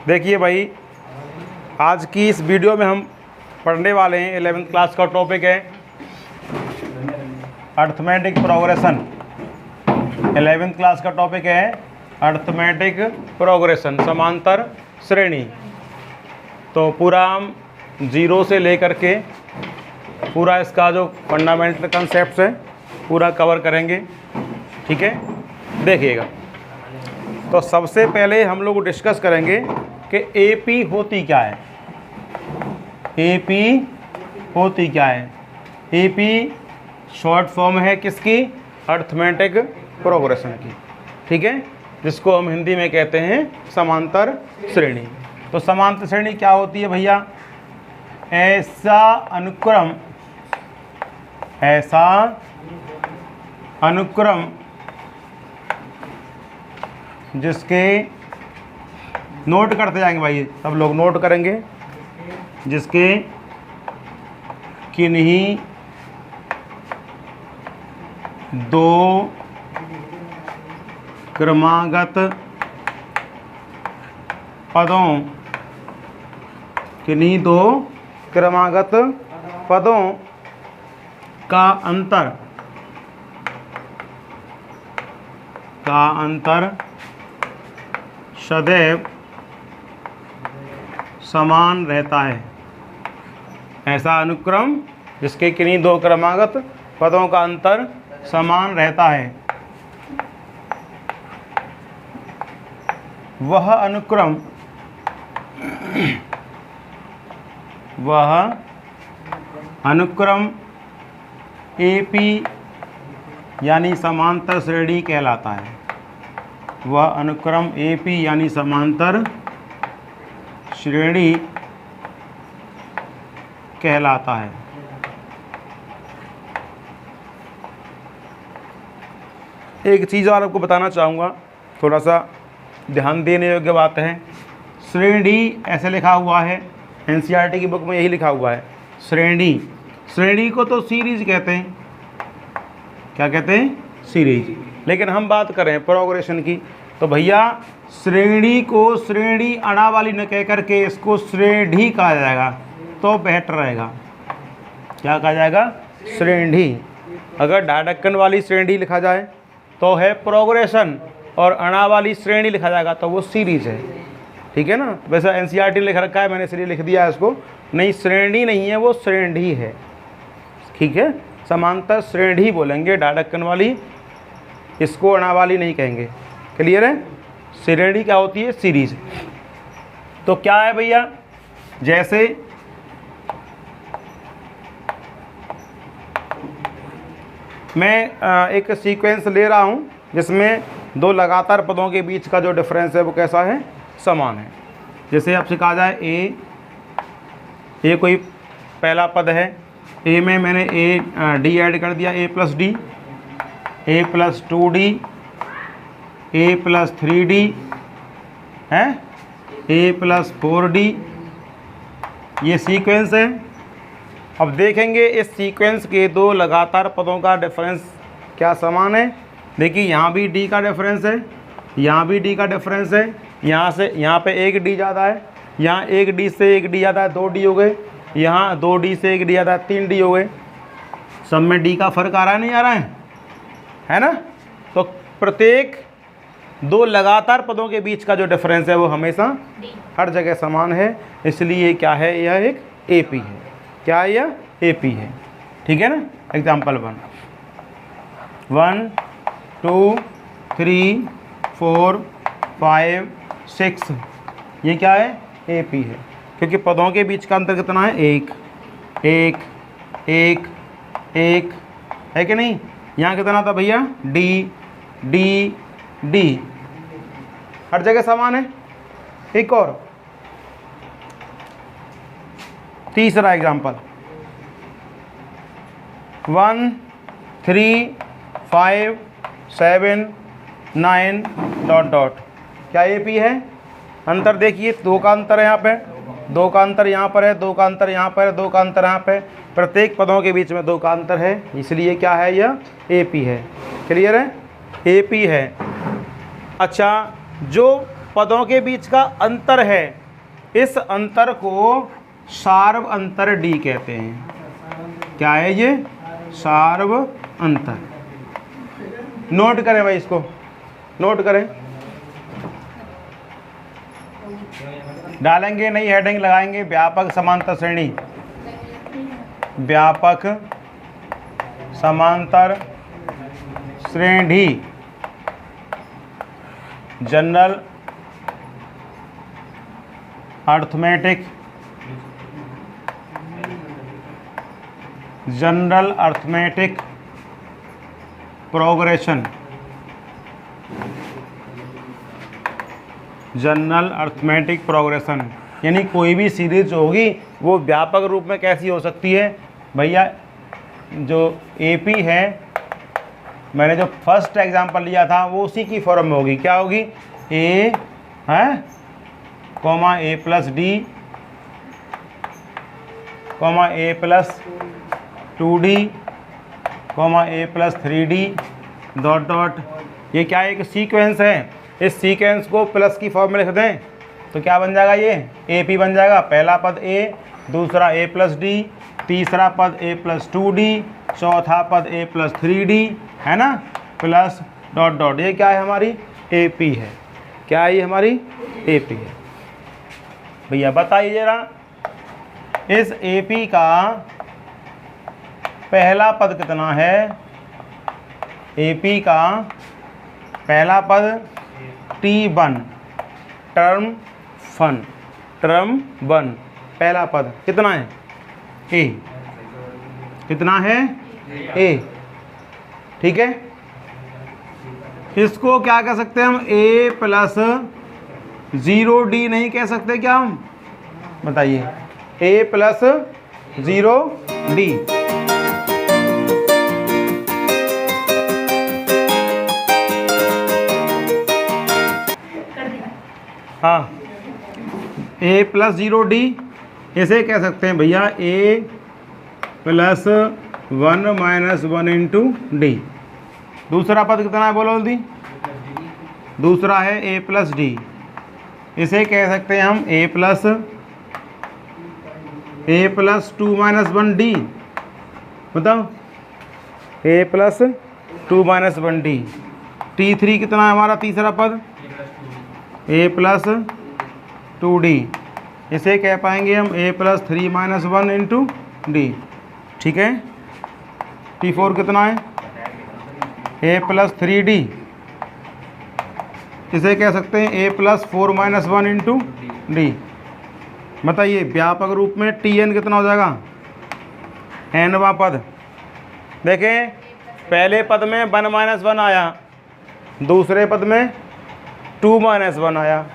देखिए भाई, आज की इस वीडियो में हम पढ़ने वाले हैं 11th क्लास का टॉपिक है अर्थमेटिक प्रोग्रेशन। 11th क्लास का टॉपिक है अर्थमेटिक प्रोग्रेशन, समांतर श्रेणी। तो पूरा हम 0 से लेकर के पूरा इसका जो फंडामेंटल कंसेप्ट है पूरा कवर करेंगे, ठीक है। देखिएगा, तो सबसे पहले हम लोग डिस्कस करेंगे कि एपी होती क्या है। एपी होती क्या है? एपी शॉर्ट फॉर्म है किसकी? अर्थमेटिक प्रोग्रेशन की, ठीक है, जिसको हम हिंदी में कहते हैं समांतर श्रेणी। तो समांतर श्रेणी क्या होती है भैया? ऐसा अनुक्रम जिसके, नोट करते जाएंगे भाई, सब लोग नोट करेंगे, जिसके किन्हीं दो क्रमागत पदों, किन्हीं दो क्रमागत पदों का अंतर सदैव समान रहता है। ऐसा अनुक्रम जिसके किन्हीं दो क्रमागत पदों का अंतर समान रहता है, वह अनुक्रम एपी यानी समांतर श्रेणी कहलाता है। वह अनुक्रम एपी यानी समांतर श्रेणी कहलाता है। एक चीज़ और आपको बताना चाहूँगा, थोड़ा सा ध्यान देने योग्य बात है। श्रेणी ऐसे लिखा हुआ है, एनसीईआरटी की बुक में यही लिखा हुआ है श्रेणी को तो सीरीज कहते हैं। क्या कहते हैं? सीरीज। लेकिन हम बात करें प्रोग्रेशन की, तो भैया श्रेणी को श्रेणी अड़ा वाली न कह करके इसको श्रेणी कहा जाएगा तो बेहतर रहेगा। क्या कहा जाएगा? श्रेणी। अगर ढाढक्कन वाली श्रेणी लिखा जाए तो है प्रोग्रेशन, और अड़ा वाली श्रेणी लिखा जाएगा तो वो सीरीज है, ठीक है ना। वैसे एनसीईआरटी लिख रखा है, मैंने इसलिए लिख दिया है इसको। नहीं, श्रेणी नहीं है, वो श्रेणी है, ठीक है। समांतर श्रेणी बोलेंगे ढाढक्कन वाली, इसको अड़ा वाली नहीं कहेंगे। क्लियर है? श्रेणी क्या होती है? सीरीज। तो क्या है भैया? जैसे मैं एक सीक्वेंस ले रहा हूं जिसमें दो लगातार पदों के बीच का जो डिफरेंस है वो कैसा है? समान है। जैसे आपसे कहा जाए ए कोई पहला पद है, ए में मैंने डी ऐड कर दिया, ए प्लस डी, ए प्लस 2d, ए प्लस 3d है, ए प्लस 4d, ये सीक्वेंस है। अब देखेंगे इस सीक्वेंस के दो लगातार पदों का डिफरेंस क्या समान है। देखिए, यहाँ भी d का डिफरेंस है, यहाँ भी d का डिफरेंस है, यहाँ से यहाँ पे 1d ज़्यादा है, यहाँ 1d से 1d ज़्यादा है, 2d हो गए, यहाँ 2d से 1d ज़्यादा है, 3d हो गए। सब में d का फर्क आ रहा है, नहीं आ रहा है ना। तो प्रत्येक दो लगातार पदों के बीच का जो डिफरेंस है वो हमेशा हर जगह समान है, इसलिए क्या है? यह एक एपी है। क्या है? यह एपी है, ठीक है ना। एग्जाम्पल 1 2 3 4 5 6, ये क्या है? एपी है, क्योंकि पदों के बीच का अंतर कितना है? 1 1 1 1 है कि नहीं। यहाँ कितना था भैया? डी, हर जगह समान है। एक और तीसरा एग्जाम्पल 1 3 5 7 9 ... क्या एपी है? अंतर देखिए, 2 का अंतर है यहाँ पे, 2 का अंतर यहाँ पर है, 2 का अंतर यहाँ पर है, 2 का अंतर यहाँ पे, प्रत्येक पदों के बीच में 2 का अंतर है, इसलिए क्या है? यह एपी है। क्लियर है? एपी है। अच्छा, जो पदों के बीच का अंतर है, इस अंतर को सार्व अंतर डी कहते हैं। क्या है ये? सार्व अंतर। नोट करें भाई, इसको नोट करें, डालेंगे नई हेडिंग लगाएंगे, व्यापक समांतर श्रेणी, व्यापक समांतर श्रेणी, general arithmetic, general arithmetic progression, general arithmetic progression. यानी कोई भी सीरीज होगी वो व्यापक रूप में कैसी हो सकती है भैया? जो एपी है, मैंने जो फर्स्ट एग्जांपल लिया था वो उसी की फॉर्म में होगी। क्या होगी? ए है कॉमा ए प्लस डी कॉमा ए प्लस 2d कॉमा ए प्लस 3d डॉट डॉट। ये क्या है? एक सीक्वेंस है। इस सीक्वेंस को प्लस की फॉर्म में लिख दें तो क्या बन जाएगा? ये ए पी बन जाएगा। पहला पद ए, दूसरा ए प्लस डी, तीसरा पद ए प्लस 2d, चौथा पद ए प्लस 3d, है ना, प्लस डॉट डॉट। ये क्या है? हमारी ए पी है। क्या है? ये हमारी ए पी है। भैया बताइए जरा, इस ए पी का पहला पद कितना है? ए पी का पहला पद T1 टर्म फन, टर्म 1 पहला पद कितना है? ए। कितना है? ए। ठीक है, इसको क्या कह सकते हैं हम? ए प्लस 0d नहीं कह सकते क्या हम? बताइए, ए प्लस 0d। हाँ, ए प्लस 0d इसे कह सकते हैं भैया ए प्लस 1 माइनस 1 इंटू डी। दूसरा पद कितना है बोलो जल्दी? दूसरा है ए प्लस डी, इसे कह सकते हैं हम ए प्लस 2 माइनस 1 डी। बताओ, ए प्लस 2 माइनस 1 डी। T3 कितना है हमारा तीसरा पद? ए प्लस 2d, इसे कह पाएंगे हम ए प्लस 3 माइनस 1 इंटू डी। ठीक है, T4 कितना है? ए प्लस 3d, इसे कह सकते हैं ए प्लस 4 माइनस 1 इंटू डी। बताइए व्यापक रूप में Tn कितना हो जाएगा? nवां पद। देखें, पहले पद में 1 माइनस 1 आया, दूसरे पद में 2 माइनस 1 आया,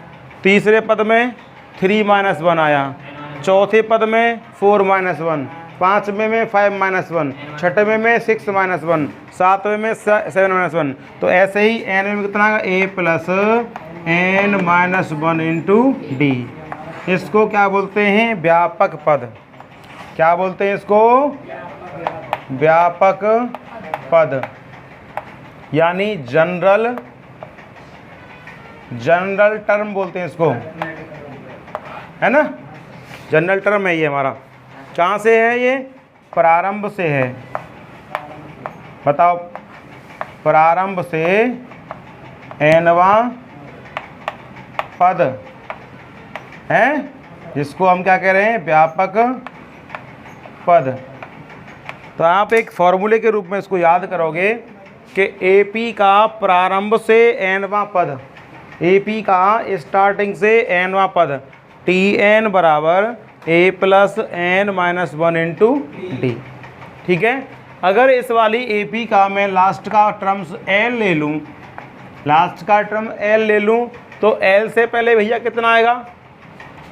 तीसरे पद में 3 माइनस 1 आया, चौथे पद में 4 माइनस 1, पाँचवें में 5 माइनस 1, छठवें में 6 माइनस 1, सातवें में 7 माइनस 1। तो ऐसे ही एन में कितना आएगा? A plus n minus 1 into d. इसको क्या बोलते हैं? व्यापक पद। क्या बोलते हैं इसको? व्यापक पद, यानी जनरल टर्म बोलते हैं इसको, है ना। जनरल टर्म है ये हमारा। कहाँ से है ये? प्रारंभ से है। बताओ, प्रारंभ से nवां पद है, जिसको हम क्या कह रहे हैं? व्यापक पद। तो आप एक फॉर्मूले के रूप में इसको याद करोगे कि AP का प्रारंभ से nवां पद, AP का स्टार्टिंग से nवां पद, Tn बराबर a plus n minus 1 into D. ठीक है, अगर इस वाली AP का मैं लास्ट का टर्म्स L ले लूँ, लास्ट का टर्म L ले लूँ, तो L से पहले भैया कितना आएगा?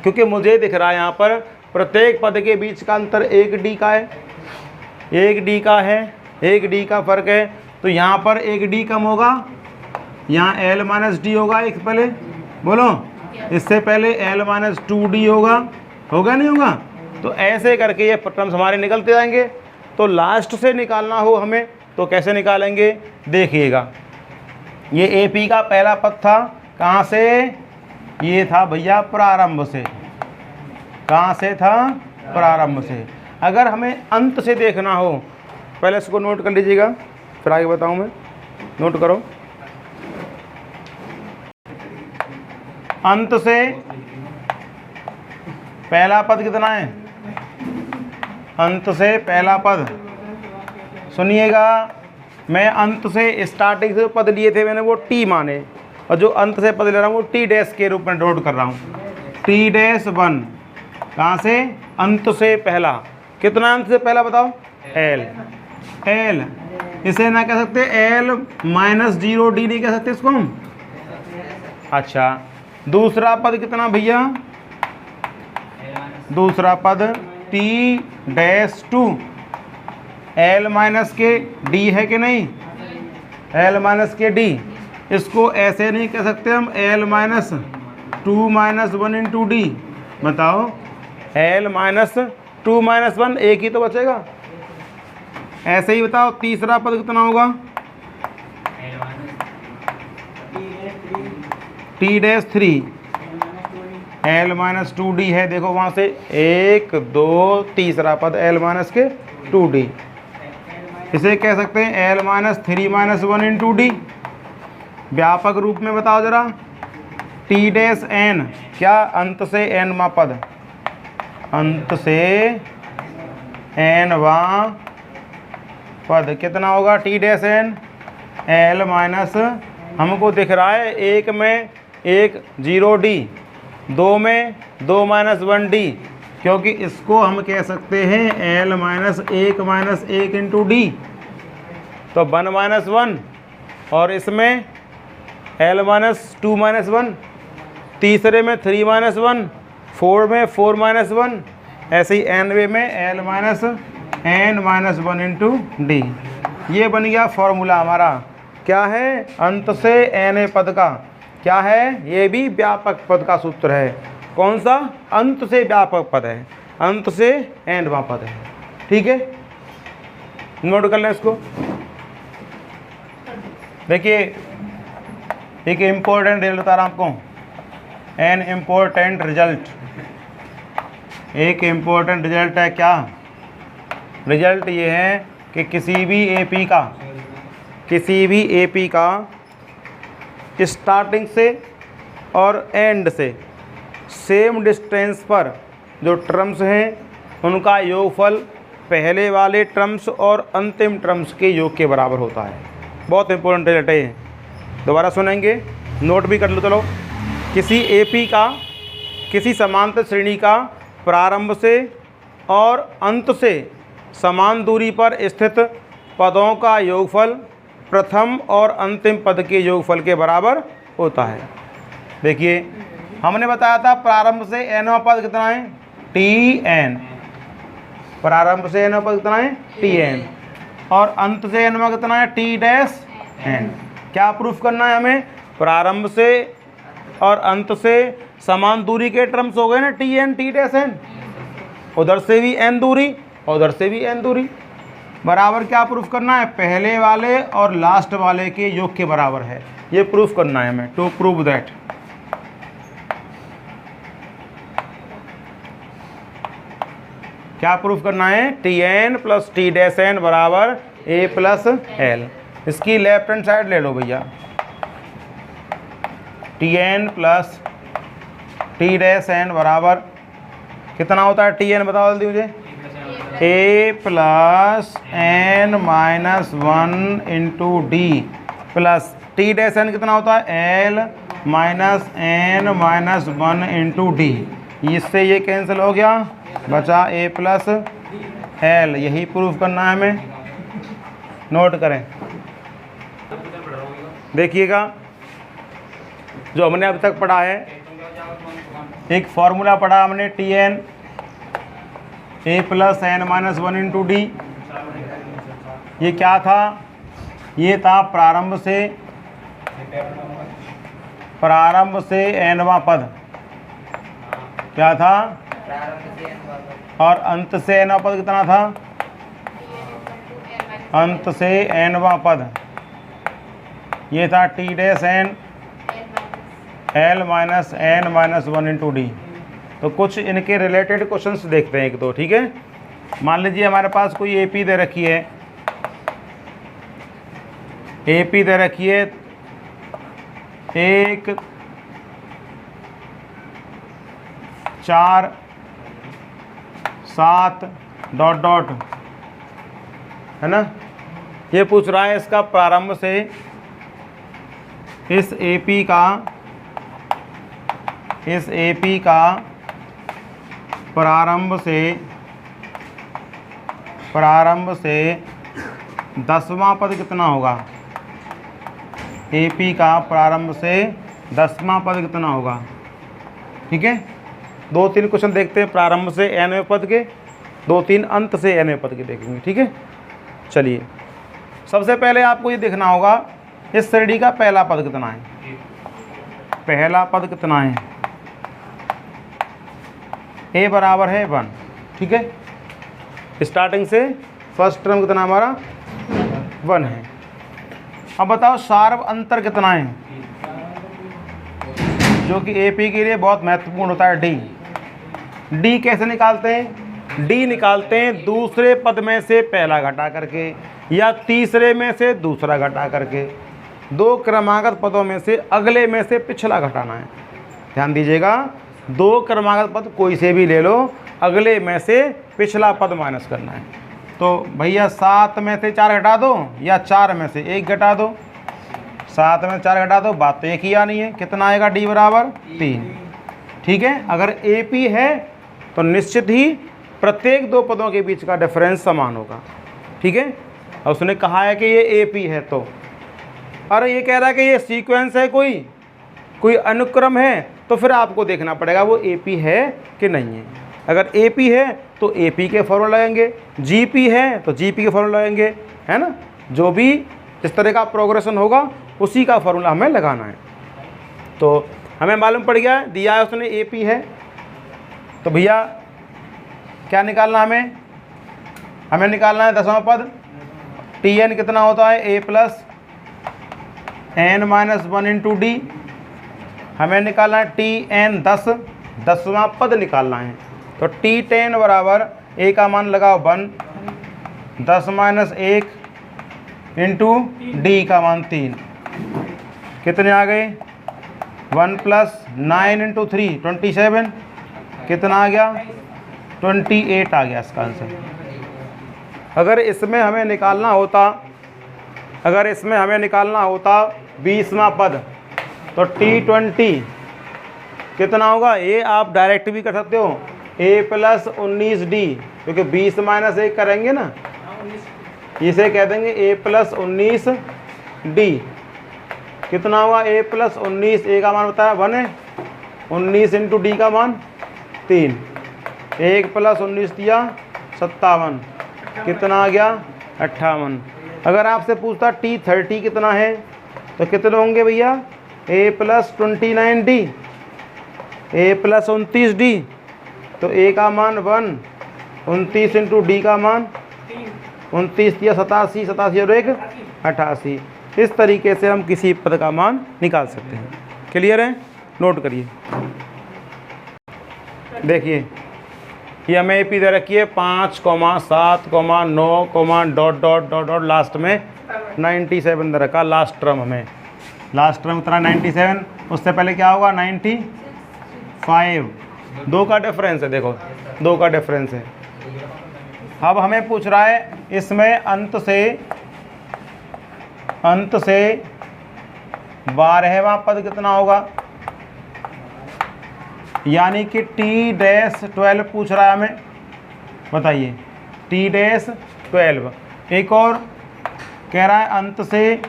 क्योंकि मुझे दिख रहा है यहाँ पर प्रत्येक पद के बीच का अंतर 1d का है, 1d का है, 1d का फ़र्क है। तो यहाँ पर 1d कम होगा, यहाँ L माइनस डी होगा। एक पहले बोलो, इससे पहले L माइनस 2d होगा नहीं होगा? तो ऐसे करके ये टर्म्स हमारे निकलते जाएंगे। तो लास्ट से निकालना हो हमें तो कैसे निकालेंगे? देखिएगा, ये AP का पहला पद था, कहाँ से? ये था भैया प्रारंभ से। कहाँ से था? प्रारंभ से। अगर हमें अंत से देखना हो, पहले इसको नोट कर लीजिएगा, फिर आगे बताऊँ मैं। नोट करो, अंत से पहला पद कितना है? अंत से पहला पद, सुनिएगा, मैं अंत से स्टार्टिंग से पद लिए थे मैंने वो टी माने, और जो अंत से पद ले रहा हूँ वो टी डैश के रूप में नोट कर रहा हूँ। टी डैश 1 कहाँ से? अंत से पहला। कितना अंत से पहला बताओ? एल। एल इसे ना कह सकते एल माइनस 0D नहीं कह सकते इसको हम? अच्छा, दूसरा पद कितना भैया? दूसरा पद टी डैश 2 एल माइनस के डी है कि नहीं? एल माइनस के डी। इसको ऐसे नहीं कह सकते हम L minus 2 minus 1 into d. बताओ, एल माइनस 2 माइनस 1, एक ही तो बचेगा। ऐसे ही बताओ, तीसरा पद कितना होगा? T dash 3 L minus 2D है। देखो वहाँ से 1 2, तीसरा पद एल माइनस के 2D। इसे कह सकते हैं L minus 3 minus 1 into D. व्यापक रूप में बताओ जरा, टी डैश एन, क्या? अंत से एन वा पद, अंत से एन वा पद कितना होगा? T dash N L minus, हमको दिख रहा है एक में 1 0D, 2 में 2 माइनस 1D, क्योंकि इसको हम कह सकते हैं एल माइनस 1 इंटू डी, तो 1 माइनस 1, और इसमें एल माइनस 2 माइनस 1, तीसरे में 3 माइनस 1, 4 में 4 माइनस 1, ऐसे ही एनवे में L minus N minus 1 into D. ये बन गया फॉर्मूला हमारा। क्या है? अंत से एन पद का। क्या है? ये भी व्यापक पद का सूत्र है। कौन सा? अंत से व्यापक पद है, अंत से एनवा पद है। ठीक है, नोट कर लें इसको। देखिए, एक इम्पोर्टेंट रिजल्ट बता रहा हूँ आपको, एन इम्पोर्टेंट रिजल्ट। एक इम्पोर्टेंट रिजल्ट है। क्या रिजल्ट? ये है कि किसी भी एपी का स्टार्टिंग से और एंड से सेम डिस्टेंस पर जो टर्म्स हैं उनका योगफल पहले वाले टर्म्स और अंतिम टर्म्स के योग के बराबर होता है। बहुत इंपॉर्टेंट रिजल्ट है ये, दोबारा सुनेंगे, नोट भी कर लो। चलो, किसी एपी का किसी समांतर श्रेणी का प्रारंभ से और अंत से समान दूरी पर स्थित पदों का योगफल प्रथम और अंतिम पद के योगफल के बराबर होता है। देखिए, हमने बताया था प्रारंभ से एनवा पद कितना है? T N. प्रारंभ से एनवा पद कितना है? T N. और अंत से एनवा कितना है? T dash N. क्या प्रूफ करना है हमें? प्रारंभ से और अंत से समान दूरी के टर्म्स हो गए ना, T N T dash N. उधर से भी एन दूरी, उधर से भी एन दूरी, बराबर क्या प्रूफ करना है? पहले वाले और लास्ट वाले के योग के बराबर है। ये प्रूफ करना है हमें, टू प्रूव दैट। क्या प्रूफ करना है? T n plus t dash N बराबर ए प्लस एल। इसकी लेफ्ट हैंड साइड ले लो भैया, t n plus t dash N बराबर कितना होता है? टी एन बताओ जल्दी मुझे। A plus N minus 1 into d plus t dash n कितना होता है? L minus N minus 1 into d. इससे ये कैंसिल हो गया, बचा ए प्लस एल। यही प्रूफ करना है हमें, नोट करें। देखिएगा, जो हमने अब तक पढ़ा है, एक फॉर्मूला पढ़ा हमने T N A plus N minus 1 into D. ये क्या था? ये था प्रारंभ से एनवा पद। क्या था? और अंत से एनवा पद कितना था? अंत से एनवा पद ये था T dash N L minus N minus 1 into D. तो कुछ इनके रिलेटेड क्वेश्चंस देखते हैं एक दो, ठीक है। मान लीजिए हमारे पास कोई AP दे रखी है, AP दे रखी है 1 4 7 डॉट डॉट, है ना। ये पूछ रहा है इसका प्रारंभ से, इस AP का प्रारंभ से 10वां पद कितना होगा। AP का प्रारंभ से 10वां पद कितना होगा, ठीक है। 2-3 क्वेश्चन देखते हैं प्रारंभ से nवें पद के, 2-3 अंत से nवें पद के देखेंगे, ठीक है। चलिए, सबसे पहले आपको ये देखना होगा इस श्रेणी का पहला पद कितना है। पहला पद कितना है, a बराबर है 1, ठीक है। स्टार्टिंग से फर्स्ट टर्म कितना हमारा 1 है। अब बताओ सार्व अंतर कितना है, जो कि AP के लिए बहुत महत्वपूर्ण होता है, डी कैसे निकालते हैं। डी निकालते हैं दूसरे पद में से पहला घटा करके या तीसरे में से दूसरा घटा करके। 2 क्रमागत पदों में से अगले में से पिछला घटाना है। ध्यान दीजिएगा, 2 क्रमागत पद कोई से भी ले लो, अगले में से पिछला पद माइनस करना है। तो भैया 7 में से 4 घटा दो या 4 में से 1 घटा दो। 7 में 4 घटा दो, बात तो एक ही आनी है। कितना आएगा, डी बराबर 3, ठीक है। अगर AP है तो निश्चित ही प्रत्येक 2 पदों के बीच का डिफरेंस समान होगा, ठीक है। और उसने कहा है कि ये AP है, तो अरे ये कह रहा है कि ये सीक्वेंस है, कोई अनुक्रम है, तो फिर आपको देखना पड़ेगा वो AP है कि नहीं है। अगर AP है तो AP के फॉर्मूला लगेंगे, GP है तो GP के फॉर्मूला लगेंगे, है ना। जो भी इस तरह का प्रोग्रेशन होगा उसी का फॉर्मूला हमें लगाना है। तो हमें मालूम पड़ गया, दिया है उसने AP है, तो भैया क्या निकालना हमें निकालना है 10वां पद। TN कितना होता है, A plus N minus 1 into D. हमें निकालना है TN 10वां पद निकालना है। तो T10 बराबर A का मान लगाओ 1, 10 माइनस 1 इंटू डी का मान 3, कितने आ गए 1 प्लस 9 इंटू 3 27, कितना आ गया 28 आ गया इसका आंसर। अगर इसमें हमें निकालना होता 20वां पद, तो T20 कितना होगा। ये आप डायरेक्ट भी कर सकते हो, A प्लस 19D, क्योंकि 20 माइनस 1 करेंगे ना, इसे कह देंगे A प्लस 19D। कितना हुआ, A प्लस 19, A का मान बताया 1 है, 19 इंटू डी का मान 3, 1 प्लस 19 दिया 57, कितना आ गया 58। अगर आपसे पूछता T30 कितना है, तो कितने होंगे भैया, A plus 29D, A plus 29D, तो A का मान 1, 29 इंटू डी का मान 29 दिया 87, 87 और 1 88। इस तरीके से हम किसी पद का मान निकाल सकते हैं। क्लियर है, नोट करिए। देखिए ये हमें AP दे रखी है 5, 7, 9, dot dot dot dot, last में 97 दे रखा। लास्ट टर्म इतना 97, उससे पहले क्या होगा 95। 2 का डिफरेंस है, देखो 2 का डिफरेंस है। अब हमें पूछ रहा है इसमें अंत से 12वां पद कितना होगा, यानी कि T-12 पूछ रहा है हमें, बताइए T-12। एक और कह रहा है अंत से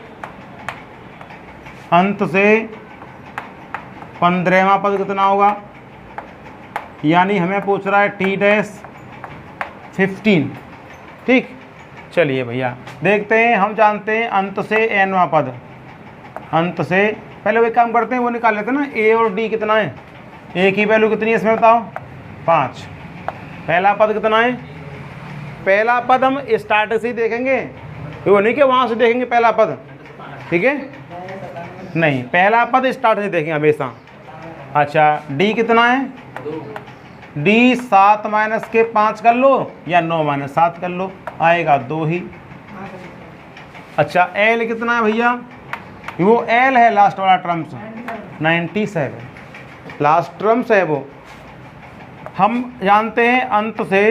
15वां पद कितना होगा, यानी हमें पूछ रहा है T-15। ठीक, चलिए भैया देखते हैं। हम जानते हैं अंत से nवां पद, अंत से पहले वही काम करते हैं, वो निकाल लेते हैं ना। A और D कितना है, A की वैल्यू कितनी है इसमें बताओ 5। पहला पद कितना है, पहला पद हम स्टार्ट से ही देखेंगे, वो नहीं कि वहाँ से देखेंगे पहला पद, ठीक है नहीं, पहला पद स्टार्ट से देखेंगे हमेशा। अच्छा डी कितना है, डी 7 माइनस के 5 कर लो या 9 माइनस 7 कर लो, आएगा 2 ही। अच्छा एल कितना है भैया, वो एल है लास्ट वाला टर्म्स 97 लास्ट टर्म्स है वो। हम जानते हैं अंत से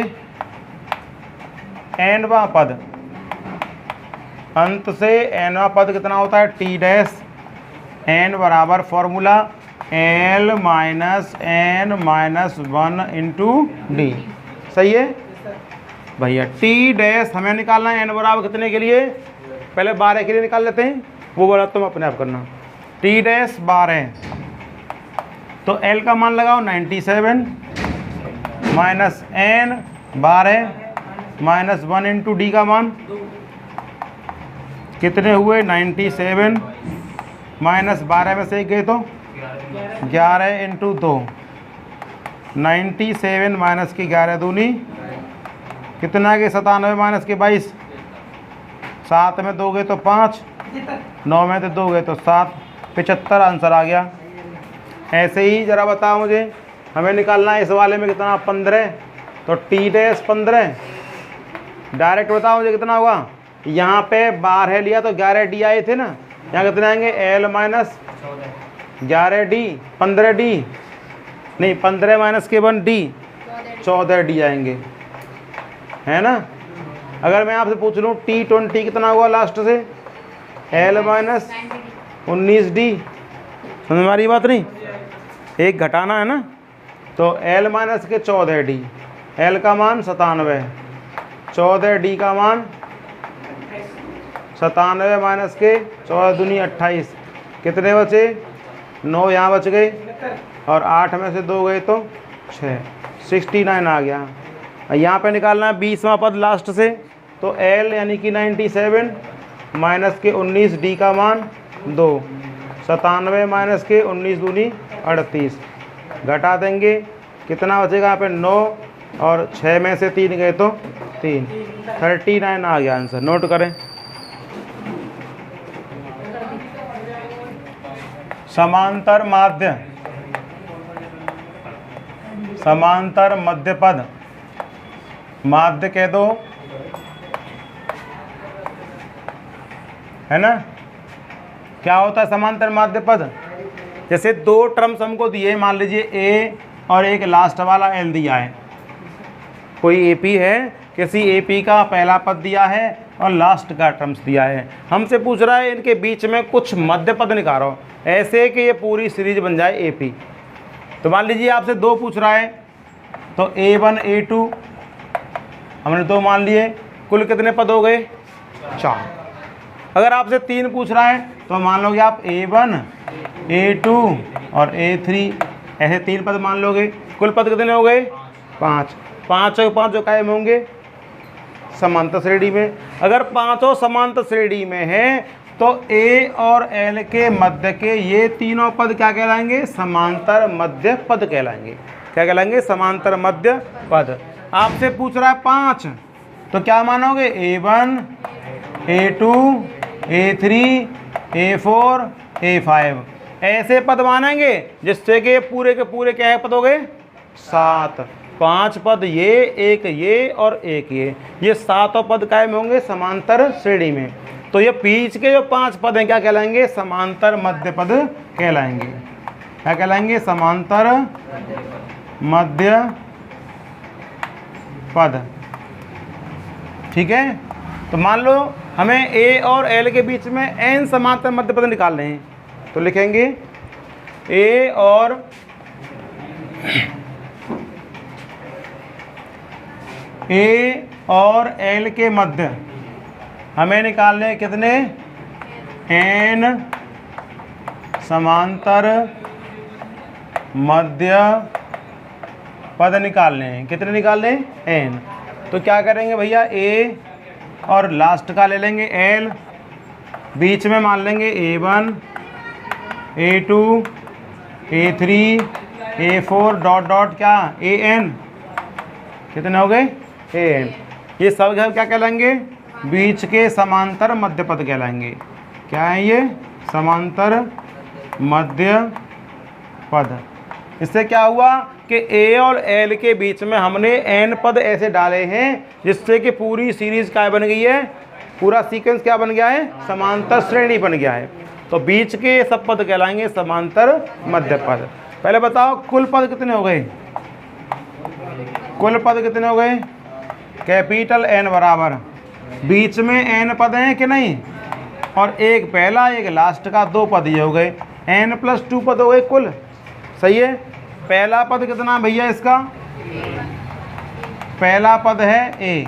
एनवा पद, अंत से एनवा पद कितना होता है, टी डैश एन बराबर formula L minus N minus 1 into D. सही है भैया। टी डैश हमें निकालना है एन बराबर कितने के लिए, पहले 12 के लिए निकाल लेते हैं, वो बोला तुम अपने आप करना। टी डैश 12 तो एल का मान लगाओ 97 minus N 12 minus 1 into D का मान कितने हुए 97 माइनस 12 में से एक गए तो 11 इंटू 2 97 माइनस की 11 दूनी कितना के 97 माइनस के 22 7 में 2 गए तो 5 9 में तो 2 गए तो 7 75 आंसर आ गया। ऐसे ही ज़रा बताओ मुझे हमें निकालना है इस वाले में कितना 15 तो टी डैश 15 डायरेक्ट बताओ मुझे कितना हुआ, यहाँ पे 12 लिया तो 11 डी आए थे ना, यहाँ कितने आएंगे एल माइनस 11 डी 15 डी नहीं 15 माइनस के 1 डी 14 डी आएंगे, है ना। अगर मैं आपसे पूछ लूँ टी 20 कितना हुआ लास्ट से, एल माइनस 19 डी, समझ में आ रही बात नहीं, एक घटाना है ना, तो एल माइनस के 14 डी, एल का मान 97 14 डी का मान 97 माइनस के 14 दूनी 28 कितने बचे 9 यहाँ बच गए और 8 में से 2 गए तो 6 69 आ गया। यहाँ पे निकालना है 20वां पद लास्ट से, तो एल यानी कि 97 माइनस के 19 डी का मान 2 97 माइनस के 19 दूनी 38 घटा देंगे कितना बचेगा यहाँ पे 9 और 6 में से 3 गए तो 3 39 आ गया आंसर। नोट करें समांतर माध्य समांतर मध्य पद माध्य कह दो, है ना। क्या होता है समांतर माध्य पद, जैसे 2 टर्म्स हमको दिए, मान लीजिए ए और एक लास्ट वाला एल दिया है, कोई एपी है, किसी एपी का पहला पद दिया है और लास्ट का टर्म्स दिया है, हमसे पूछ रहा है इनके बीच में कुछ मध्य पद निकालो ऐसे कि ये पूरी सीरीज बन जाए एपी। तो मान लीजिए आपसे 2 पूछ रहा है, तो A1 A2 हमने 2 मान लिए, कुल कितने पद हो गए 4। अगर आपसे 3 पूछ रहा है तो मान लोगे आप A1 A2 और A3 ऐसे 3 पद मान लोगे, कुल पद कितने हो गए 5। 5 और 5 जो कायम होंगे समांतर श्रेणी में। अगर पांचों समांतर श्रेणी में है तो ए और एल के मध्य के ये तीनों पद क्या कहलाएंगे, समांतर मध्य पद कहलाएंगे। क्या कहलाएंगे, समांतर मध्य पद। आपसे पूछ रहा है 5 तो क्या मानोगे, A1 A2 A3 A4 A5 ऐसे पद मानेंगे जिससे कि पूरे के पूरे क्या है पद हो गए 7। 5 पद ये, एक ये और एक ये 7 पद कायम होंगे समांतर श्रेणी में। तो ये बीच के जो 5 पद हैं क्या कहलाएंगे, समांतर मध्य पद कहलाएंगे। क्या कहलाएंगे, समांतर मध्य पद। ठीक है। तो मान लो हमें ए और एल के बीच में एन समांतर मध्य पद निकालने हैं, तो लिखेंगे ए और एल के मध्य हमें निकालने हैं कितने, एन समांतर मध्य पद निकालने हैं। कितने निकालने हैं, एन। तो क्या करेंगे भैया, ए और लास्ट का ले लेंगे एल, बीच में मान लेंगे A1 A2 A3 A4 dot dot क्या AN। कितने हो गए, AN। ये सब क्या कहलाएंगे, बीच के समांतर मध्य पद कहलाएंगे। क्या है ये, समांतर मध्य पद। इससे क्या हुआ कि ए और एल के बीच में हमने एन पद ऐसे डाले हैं जिससे कि पूरी सीरीज क्या बन गई है, पूरा सीक्वेंस क्या बन गया है, समांतर श्रेणी बन गया है। तो बीच के सब पद कहलाएंगे समांतर मध्य पद। पहले बताओ कुल पद कितने हो गए, कुल पद कितने हो गए, कैपिटल एन बराबर बीच में एन पद हैं कि नहीं, और एक पहला एक लास्ट का, 2 पद ये हो गए, एन प्लस 2 पद हो गए कुल। सही है। पहला पद कितना भैया इसका, पहला पद है ए,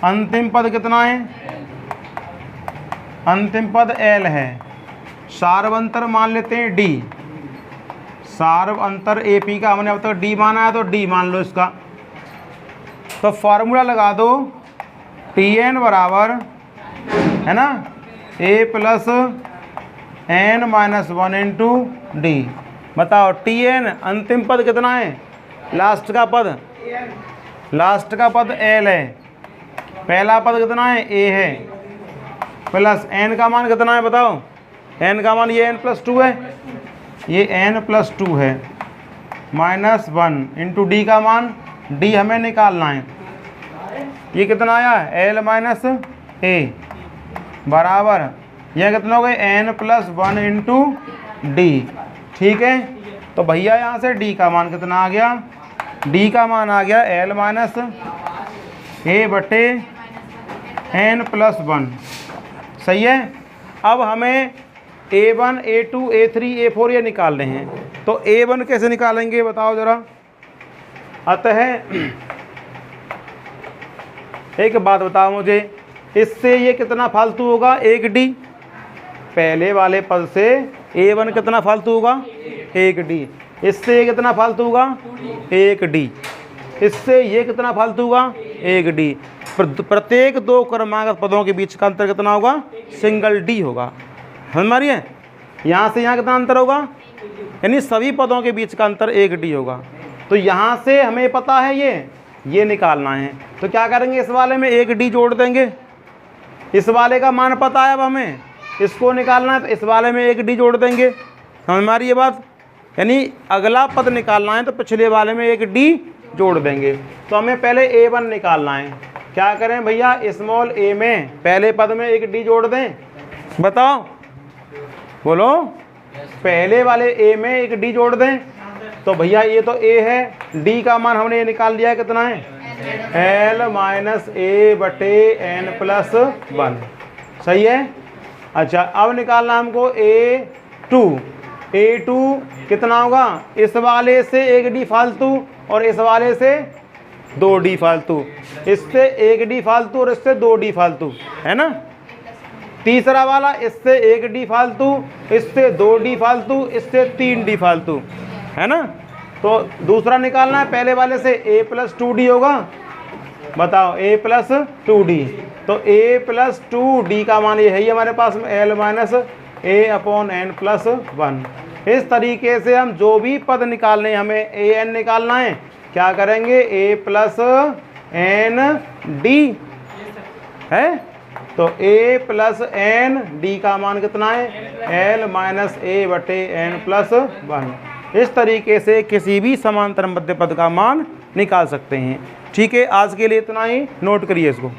अंतिम पद कितना है, अंतिम पद एल है, सार्व अंतर मान लेते हैं डी, सार्व अंतर ए पी का हमने अब तक डी माना है तो डी मान लो इसका। तो फॉर्मूला लगा दो, टी एन बराबर है ना a plus N minus 1 into d. बताओ टी एन अंतिम पद कितना है, लास्ट का पद, लास्ट का पद एल है, पहला पद कितना है ए है, प्लस एन का मान कितना है बताओ, एन का मान ये एन प्लस 2 है, ये एन प्लस 2 है, माइनस 1 इंटू डी का मान, डी हमें निकालना है, ये कितना आया एल माइनस ए बराबर यह कितना हो गए एन प्लस 1 इंटू डी। ठीक है। तो भैया यहाँ से डी का मान कितना आ गया, डी का मान आ गया एल माइनस ए बटे एन प्लस 1। सही है। अब हमें A1 A2 A3 A4 ये निकालने हैं, तो A1 कैसे निकालेंगे बताओ ज़रा। अतः एक बात बताओ मुझे, इससे ये कितना फालतू होगा, 1 डी, पहले वाले पद से A1 कितना फालतू होगा, 1 डी, इससे ये कितना फालतू होगा, 1 डी, इससे ये कितना फालतू होगा, 1 डी। प्रत्येक 2 क्रमागत पदों के बीच का अंतर कितना होगा, सिंगल डी होगा। हमारी है यहाँ से यहाँ कितना अंतर होगा, यानी सभी पदों के बीच का अंतर 1 डी होगा। तो यहाँ से हमें पता है ये निकालना है, तो क्या करेंगे, इस वाले में 1 डी जोड़ देंगे, इस वाले का मान पता है, अब हमें इसको निकालना है तो इस वाले में 1 डी जोड़ देंगे। समझ में आ रही है बात, यानी अगला पद निकालना है तो पिछले वाले में 1 डी जोड़ देंगे। तो हमें पहले A1 निकालना है, क्या करें भैया, स्मॉल a में पहले पद में 1 डी जोड़ दें, बताओ बोलो, पहले वाले a में 1 डी जोड़ दें। तो भैया ये तो a है, d का मान हमने ये निकाल लिया है, कितना है l माइनस ए बटे एन प्लस 1। सही है। अच्छा अब निकालना हमको A2 कितना होगा, इस वाले से 1 डी फालतू और इस वाले से 2 डी फालतू, इससे 1 डी फालतू और इससे 2 डी फालतू, है ना। तीसरा वाला इससे 1 डी फालतू, इससे 2 डी फालतू, इससे 3 डी फालतू, है ना। तो दूसरा निकालना है, पहले वाले से a प्लस 2d होगा, बताओ a प्लस 2d, तो a प्लस 2d का मान ये है ही हमारे पास में l माइनस ए अपॉन एन प्लस 1। इस तरीके से हम जो भी पद निकालने, हमें a n निकालना है, क्या करेंगे a प्लस एन डी है, तो a प्लस एन डी का मान कितना है l माइनस ए बटे एन प्लस 1। इस तरीके से किसी भी समांतर मध्य पद का मान निकाल सकते हैं। ठीक है, आज के लिए इतना ही, नोट करिए इसको।